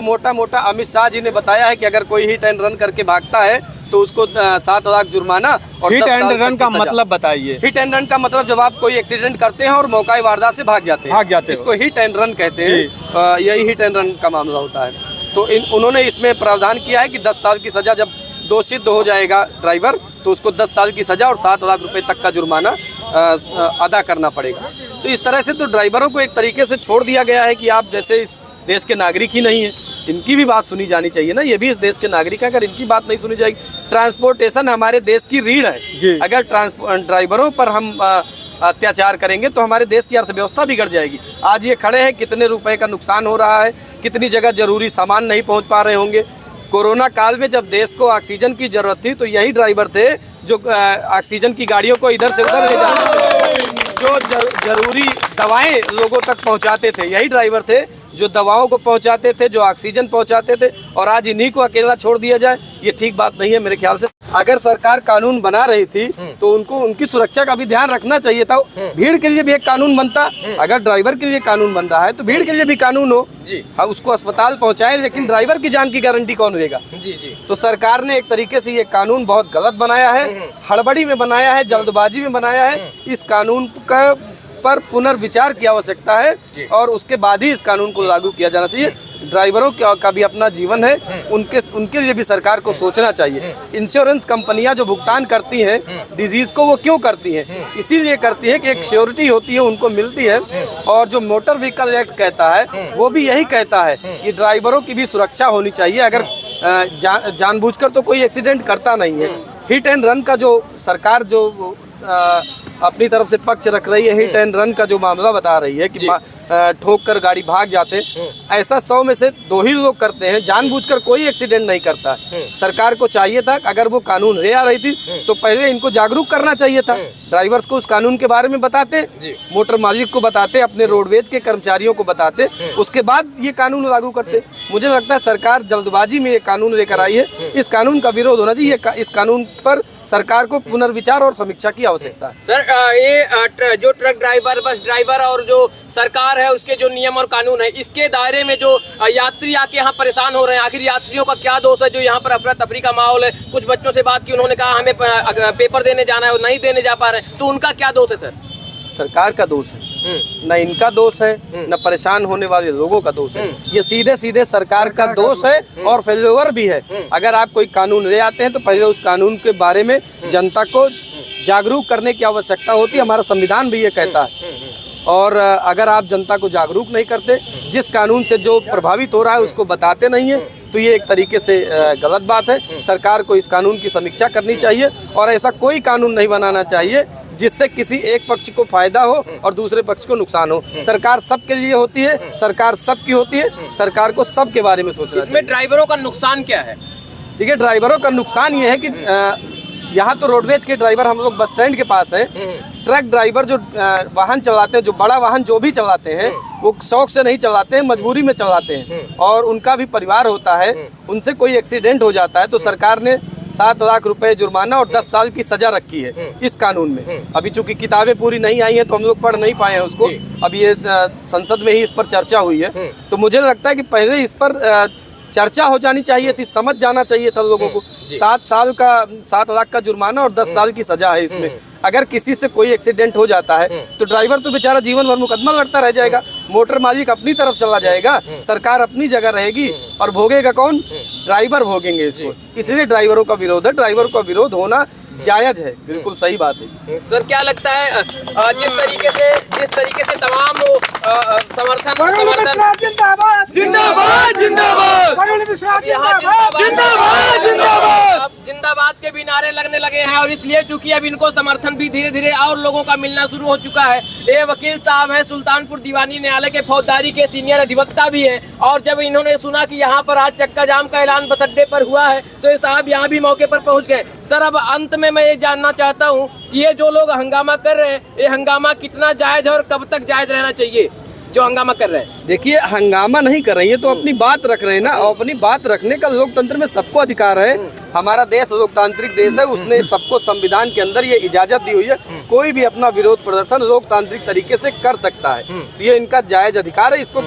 मोटा मोटा अमित शाह जी ने बताया है कि अगर कोई हिट एंड रन करके भागता है तो उसको 7 लाख जुर्माना और हिट एंड रन का मतलब बताइए। हिट एंड रन का मतलब जब आप कोई एक्सीडेंट करते हैं और मौका वारदात से भाग जाते हैं, इसको हिट एंड रन कहते हैं। यही हिट एंड रन का मामला होता है। तो उन्होंने इसमें प्रावधान किया है कि 10 साल की सजा, जब दोषित हो जाएगा ड्राइवर तो उसको 10 साल की सजा और 7 लाख रुपए तक का जुर्माना अदा करना पड़ेगा। तो इस तरह से तो ड्राइवरों को एक तरीके से छोड़ दिया गया है कि आप जैसे इस देश के नागरिक ही नहीं हैं, इनकी भी बात सुनी जानी चाहिए ना। ये भी इस देश के नागरिक हैं, अगर इनकी बात नहीं सुनी जाएगी। ट्रांसपोर्टेशन हमारे देश की रीढ़ है। अगर ड्राइवरों पर हम अत्याचार करेंगे तो हमारे देश की अर्थव्यवस्था बिगड़ जाएगी। आज ये खड़े हैं, कितने रुपए का नुकसान हो रहा है, कितनी जगह जरूरी सामान नहीं पहुंच पा रहे होंगे। कोरोना काल में जब देश को ऑक्सीजन की जरूरत थी तो यही ड्राइवर थे जो ऑक्सीजन की गाड़ियों को इधर से उधर ले जाते, जो जरूरी दवाएं लोगों तक पहुंचाते थे। यही ड्राइवर थे जो दवाओं को पहुंचाते थे, जो ऑक्सीजन पहुंचाते थे। और आज इन्हीं को अकेला छोड़ दिया जाए, ये ठीक बात नहीं है मेरे ख्याल से। अगर सरकार कानून बना रही थी तो उनको उनकी सुरक्षा का भी ध्यान रखना चाहिए था। भीड़ के लिए भी एक कानून बनता। अगर ड्राइवर के लिए कानून बन रहा है तो भीड़ के लिए भी कानून हो। हाँ, उसको अस्पताल पहुंचाए, लेकिन ड्राइवर की जान की गारंटी कौन देगा? तो सरकार ने एक तरीके से ये कानून बहुत गलत बनाया है, हड़बड़ी में बनाया है, जल्दबाजी में बनाया है। इस कानून का पर पुनर्विचार की आवश्यकता है और उसके बाद ही इस कानून को लागू किया जाना चाहिए। ड्राइवरों का भी अपना जीवन है, उनके लिए भी सरकार को सोचना चाहिए। इंश्योरेंस कंपनियां जो भुगतान करती हैं डिजीज को, वो क्यों करती हैं? इसीलिए करती है कि एक श्योरिटी होती है, उनको मिलती है। और जो मोटर व्हीकल एक्ट कहता है वो भी यही कहता है कि ड्राइवरों की भी सुरक्षा होनी चाहिए। अगर जानबूझकर तो कोई एक्सीडेंट करता नहीं है। हिट एंड रन का जो सरकार जो अपनी तरफ से पक्ष रख रही है, हिट एंड रन का जो मामला बता रही है कि ठोक कर गाड़ी भाग जाते, ऐसा 100 में से 2 ही लोग करते हैं। जानबूझकर कोई एक्सीडेंट नहीं करता। सरकार को चाहिए था, अगर वो कानून ले आ रही थी तो पहले इनको जागरूक करना चाहिए था। ड्राइवर्स को उस कानून के बारे में बताते, मोटर मालिक को बताते, अपने रोडवेज के कर्मचारियों को बताते, उसके बाद ये कानून लागू करते। मुझे लगता है सरकार जल्दबाजी में ये कानून लेकर आई है। इस कानून का विरोध होना चाहिए। इस कानून पर सरकार को पुनर्विचार और समीक्षा की आवश्यकता है। सर, ये जो ट्रक ड्राइवर, बस ड्राइवर और जो सरकार है उसके जो नियम और कानून है, इसके दायरे में जो यात्री आके यहाँ परेशान हो रहे हैं, आखिर यात्रियों का क्या दोष है जो यहाँ पर अफरा तफरी का माहौल है? कुछ बच्चों से बात की, उन्होंने कहा हमें पेपर देने जाना है और नहीं देने जा पा रहे हैं, तो उनका क्या दोष है? सर, सरकार का दोष है, न इनका दोष है, न परेशान होने वाले लोगों का दोष है। ये सीधे सीधे सरकार का दोष है और फेल्योर भी है। अगर आप कोई कानून ले आते हैं तो पहले उस कानून के बारे में जनता को जागरूक करने की आवश्यकता होती है। हमारा संविधान भी ये कहता है। और अगर आप जनता को जागरूक नहीं करते, जिस कानून से जो प्रभावित हो रहा है उसको बताते नहीं है, तो ये एक तरीके से गलत बात है। सरकार को इस कानून की समीक्षा करनी चाहिए और ऐसा कोई कानून नहीं बनाना चाहिए जिससे किसी एक पक्ष को फायदा हो और दूसरे पक्ष को नुकसान हो। सरकार सबके लिए होती है, सरकार सबकी होती है, सरकार को सबके बारे में सोचना चाहिए। इसमें ड्राइवरों का नुकसान क्या है? देखिए, ड्राइवरों का नुकसान ये है कि यहाँ तो रोडवेज के ड्राइवर, हम लोग बस स्टैंड के पास हैं, ट्रक ड्राइवर जो वाहन चलाते हैं, जो बड़ा वाहन जो भी चलाते हैं, वो शौक से नहीं चलाते हैं, मजबूरी में चलाते हैं और उनका भी परिवार होता है। उनसे कोई एक्सीडेंट हो जाता है तो सरकार ने 7 लाख रुपए जुर्माना और 10 साल की सजा रखी है इस कानून में। अभी चूंकि किताबें पूरी नहीं आई हैं तो हम लोग पढ़ नहीं पाए हैं उसको। अभी ये संसद में ही इस पर चर्चा हुई है। तो मुझे लगता है कि पहले इस पर चर्चा हो जानी चाहिए थी, समझ जाना चाहिए था लोगों को। 7 लाख का जुर्माना और 10 साल की सजा है इसमें। अगर किसी से कोई एक्सीडेंट हो जाता है तो ड्राइवर तो बेचारा जीवन भर मुकदमा लड़ता रह जाएगा। मोटर मालिक अपनी तरफ चला जाएगा, सरकार अपनी जगह रहेगी और भोगेगा कौन? ड्राइवर भोगेंगे इसको। इसलिए ड्राइवरों का विरोध है। ड्राइवर का विरोध होना जायज है, बिल्कुल सही बात है। सर, क्या लगता है जिस तरीके से तमाम समर्थन जिंदाबाद जिंदाबाद अब जिंदाबाद के भी नारे लगने लगे हैं और इसलिए चूंकि अब इनको समर्थन भी धीरे धीरे और लोगों का मिलना शुरू हो चुका है। ये वकील साहब हैं, सुल्तानपुर दीवानी न्यायालय के फौजदारी के सीनियर अधिवक्ता भी हैं और जब इन्होंने सुना कि यहाँ पर आज चक्का जाम का ऐलान बस अड्डे पर हुआ है तो ये साहब यहाँ भी मौके पर पहुँच गए। सर, अब अंत में मैं ये जानना चाहता हूँ कि ये जो लोग हंगामा कर रहे हैं, ये हंगामा कितना जायज है और कब तक जायज रहना चाहिए? जो हंगामा कर रहे हैं? देखिए, हंगामा नहीं कर रही है तो अपनी बात रख रहे हैं ना, और अपनी बात रखने का लोकतंत्र में सबको अधिकार है। हमारा देश लोकतांत्रिक देश है, उसने सबको संविधान के अंदर ये इजाजत दी हुई है, कोई भी अपना विरोध प्रदर्शन लोकतांत्रिक तरीके से कर सकता है। ये इनका जायज अधिकार है, इसको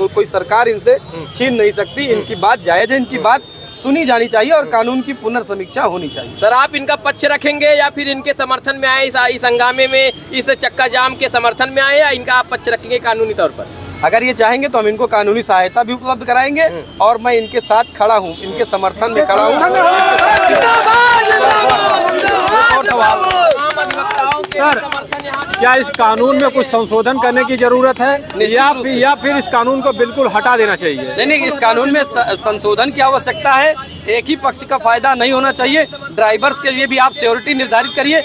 कोई सरकार इनसे छीन नहीं सकती। इनकी बात जायज है, इनकी बात सुनी जानी चाहिए और कानून की पुनर्समीक्षा होनी चाहिए। सर, आप इनका पक्ष रखेंगे या फिर इनके समर्थन में आए, इस हंगामे में, इस चक्का जाम के समर्थन में आए, या इनका आप पक्ष रखेंगे कानूनी तौर पर? अगर ये चाहेंगे तो हम इनको कानूनी सहायता भी उपलब्ध कराएंगे और मैं इनके साथ खड़ा हूँ, इनके समर्थन में खड़ा हूँ। सर, क्या इस कानून में कुछ संशोधन करने की जरूरत है या फिर इस कानून को बिल्कुल हटा देना चाहिए? नहीं, इस कानून में संशोधन की आवश्यकता है। एक ही पक्ष का फायदा नहीं होना चाहिए। ड्राइवर्स के लिए भी आप सिक्योरिटी निर्धारित करिए।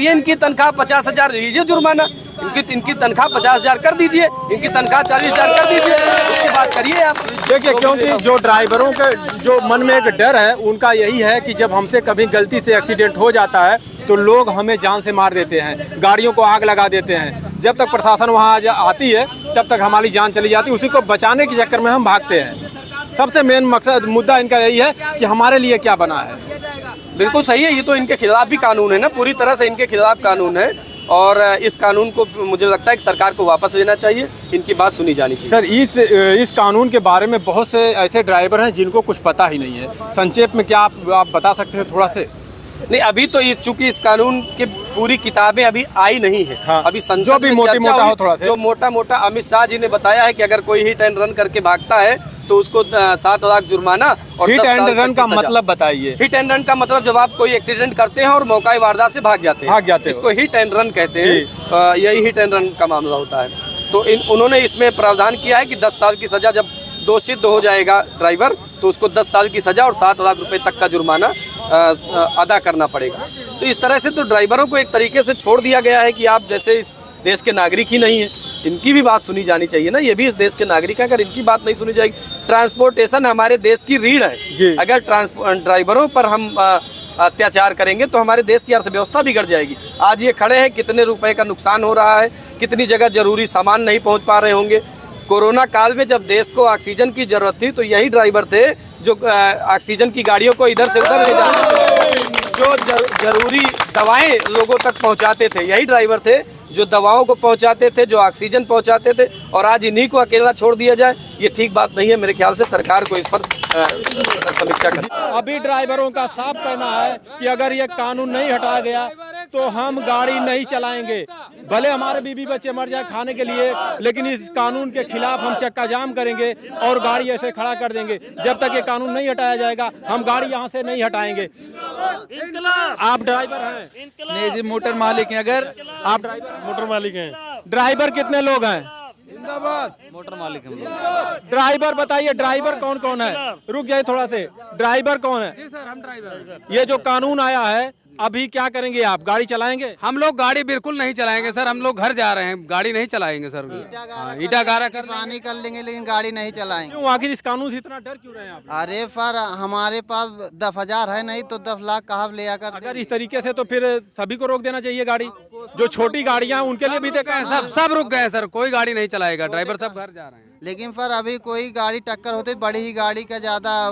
इनकी तनख्वाह 50,000 लीजिए, जुर्माना इनकी तनख्वाह 50,000 कर दीजिए, इनकी तनख्वाह 40,000 कर दीजिए, उसके बाद करिए आप। देखिए, क्योंकि जो ड्राइवरों के जो मन में एक डर है, उनका यही है कि जब हमसे कभी गलती से एक्सीडेंट हो जाता है तो लोग हमें जान से मार देते हैं, गाड़ियों को आग लगा देते हैं। जब तक प्रशासन वहाँ आती है तब तक हमारी जान चली जाती है, उसी को बचाने के चक्कर में हम भागते हैं। सबसे मेन मुद्दा इनका यही है कि हमारे लिए क्या बना है। बिल्कुल सही है, ये तो इनके खिलाफ भी कानून है ना, पूरी तरह से इनके खिलाफ कानून है और इस कानून को मुझे लगता है कि सरकार को वापस लेना चाहिए, इनकी बात सुनी जानी चाहिए। सर, इस कानून के बारे में बहुत से ऐसे ड्राइवर हैं जिनको कुछ पता ही नहीं है। संक्षेप में क्या आप बता सकते हैं थोड़ा से? नहीं, अभी तो चूंकि इस कानून की पूरी किताबें अभी आई नहीं है। हाँ, अभी संसद जो भी में मोटा चर्चा हो हुई, थोड़ा से। जो मोटा अमित शाह जी ने बताया है कि अगर कोई हिट एंड रन करके भागता है तो उसको 7 लाख जुर्माना और हिट 10 एंड साल रन तक का की सजा। मतलब बताइए। हिट एंड रन का मतलब जब आप कोई एक्सीडेंट करते हैं और मौका वारदात से भाग जाते हैं, इसको हिट एंड रन कहते हैं। यही हिट एंड रन का मामला होता है। तो उन्होंने इसमें प्रावधान किया है कि 10 साल की सजा, जब दोषित हो जाएगा ड्राइवर तो उसको 10 साल की सजा और 7 लाख रुपए तक का जुर्माना अदा करना पड़ेगा। तो इस तरह से तो ड्राइवरों को एक तरीके से छोड़ दिया गया है कि आप जैसे इस देश के नागरिक ही नहीं है, इनकी भी बात सुनी जानी चाहिए ना। ये भी इस देश के नागरिक हैं, अगर इनकी बात नहीं सुनी जाएगी। ट्रांसपोर्टेशन हमारे देश की रीढ़ है। अगर ड्राइवरों पर हम अत्याचार करेंगे तो हमारे देश की अर्थव्यवस्था बिगड़ जाएगी। आज ये खड़े हैं, कितने रुपए का नुकसान हो रहा है, कितनी जगह जरूरी सामान नहीं पहुंच पा रहे होंगे। कोरोना काल में जब देश को ऑक्सीजन की जरूरत थी तो यही ड्राइवर थे जो ऑक्सीजन की गाड़ियों को इधर से उधर ले जाते, जो जरूरी दवाएं लोगों तक पहुंचाते थे। यही ड्राइवर थे जो दवाओं को पहुंचाते थे, जो ऑक्सीजन पहुंचाते थे, और आज इन्हीं को अकेला छोड़ दिया जाए, ये ठीक बात नहीं है। मेरे ख्याल से सरकार को इस पर समीक्षा करनी। अभी ड्राइवरों का साफ कहना है कि अगर ये कानून नहीं हटाया गया तो हम गाड़ी नहीं चलाएंगे, भले हमारे बीवी बच्चे मर जाए खाने के लिए, लेकिन इस कानून के खिलाफ हम चक्का जाम करेंगे और गाड़ी ऐसे खड़ा कर देंगे। जब तक ये कानून नहीं हटाया जाएगा हम गाड़ी यहाँ से नहीं हटाएंगे। आप ड्राइवर हैं? नहीं जी, मोटर मालिक हैं। अगर आप ड्राइवर मोटर मालिक हैं? ड्राइवर कितने लोग हैं? जिंदाबाद मोटर मालिक हम लोग। ड्राइवर बताइए, ड्राइवर कौन कौन है? रुक जाए थोड़ा से, ड्राइवर कौन है? जी सर, हम ड्राइवर। ये जो कानून आया है अभी क्या करेंगे आप? गाड़ी चलाएंगे? हम लोग गाड़ी बिल्कुल नहीं चलाएंगे सर, हम लोग घर जा रहे हैं, गाड़ी नहीं चलाएंगे सर। ईटा गारा कर पानी कर लेंगे लेकिन गाड़ी नहीं चलाएंगे। क्यों, आखिर इस कानून से इतना डर क्यों रहे हैं आप? अरे पर हमारे पास 10,000 है नहीं तो 10 लाख कहाँ ले आकर अगर इस तरीके से तो फिर सभी को रोक देना चाहिए गाड़ी। जो छोटी गाड़ियां उनके लिए भी देखा सब रुक गए सर, कोई गाड़ी नहीं चलाएगा, ड्राइवर सब घर जा रहे हैं। लेकिन पर अभी कोई गाड़ी टक्कर होती बड़ी ही गाड़ी का ज्यादा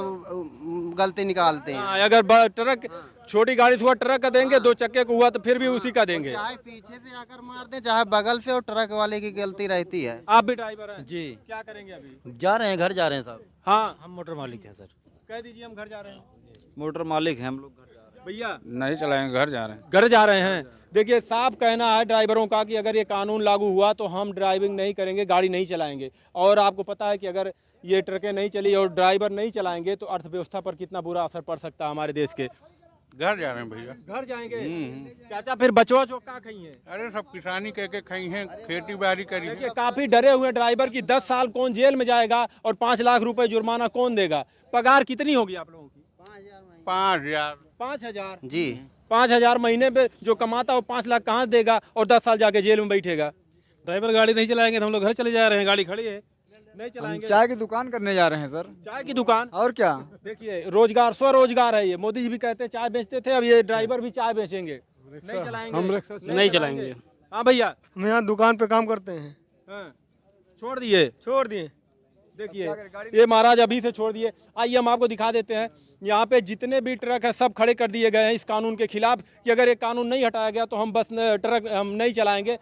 गलती निकालते हैं। अगर ट्रक छोटी गाड़ी हुआ ट्रक का देंगे, 2 चक्के को हुआ तो फिर भी उसी का देंगे। चाहे पीछे पे आकर मार दे, चाहे बगल पे, और ट्रक वाले की गलती रहती है। आप भी ड्राइवर हैं? जी। क्या करेंगे अभी? जा रहे हैं, घर जा रहे हैं साहब। हाँ, हम मोटर मालिक हैं सर। कह दीजिए हम घर जा रहे हैं। मोटर मालिक हैं हम लोग, घर जा रहे हैं। भैया नहीं चलाएंगे, घर जा रहे हैं। घर जा रहे हैं। देखिए, साफ कहना है ड्राइवरों का कि अगर ये कानून लागू हुआ तो हम ड्राइविंग नहीं करेंगे, गाड़ी नहीं चलाएंगे। और आपको पता है कि अगर ये ट्रकें नहीं चली और ड्राइवर नहीं चलाएंगे तो अर्थव्यवस्था पर कितना बुरा असर पड़ सकता है हमारे देश के। घर जा रहे हैं भैया। घर जाएंगे? चाचा फिर बचवा जो का खाई है? अरे सब किसानी कह के खाई हैं, खेती बाड़ी करी है। काफी डरे हुए ड्राइवर की 10 साल कौन जेल में जाएगा और 5 लाख रुपए जुर्माना कौन देगा? पगार कितनी होगी आप लोगों की? 5,000। 5,000 जी। 5,000 महीने पे जो कमाता है वो 5 लाख कहाँ देगा और 10 साल जाके जेल में बैठेगा? ड्राइवर गाड़ी नहीं चलाएंगे तो हम लोग घर चले जा रहे हैं, गाड़ी खड़ी है। नहीं चलाएंगे। चाय की दुकान करने जा रहे हैं सर। चाय की दुकान? और क्या? देखिए, रोजगार स्वरोजगार है ये। मोदी जी भी कहते हैं चाय बेचते थे, अब ये ड्राइवर भी चाय बेचेंगे। नहीं चलाएंगे? हम नहीं चलाएंगे। हाँ भैया, हम यहाँ दुकान पे काम करते हैं। हाँ। छोड़ दिए देखिए ये महाराज अभी से छोड़ दिए। आइए हम आपको दिखा देते हैं, यहाँ पे जितने भी ट्रक है सब खड़े कर दिए गए हैं इस कानून के खिलाफ कि अगर ये कानून नहीं हटाया गया तो हम बस ट्रक हम नहीं चलाएंगे।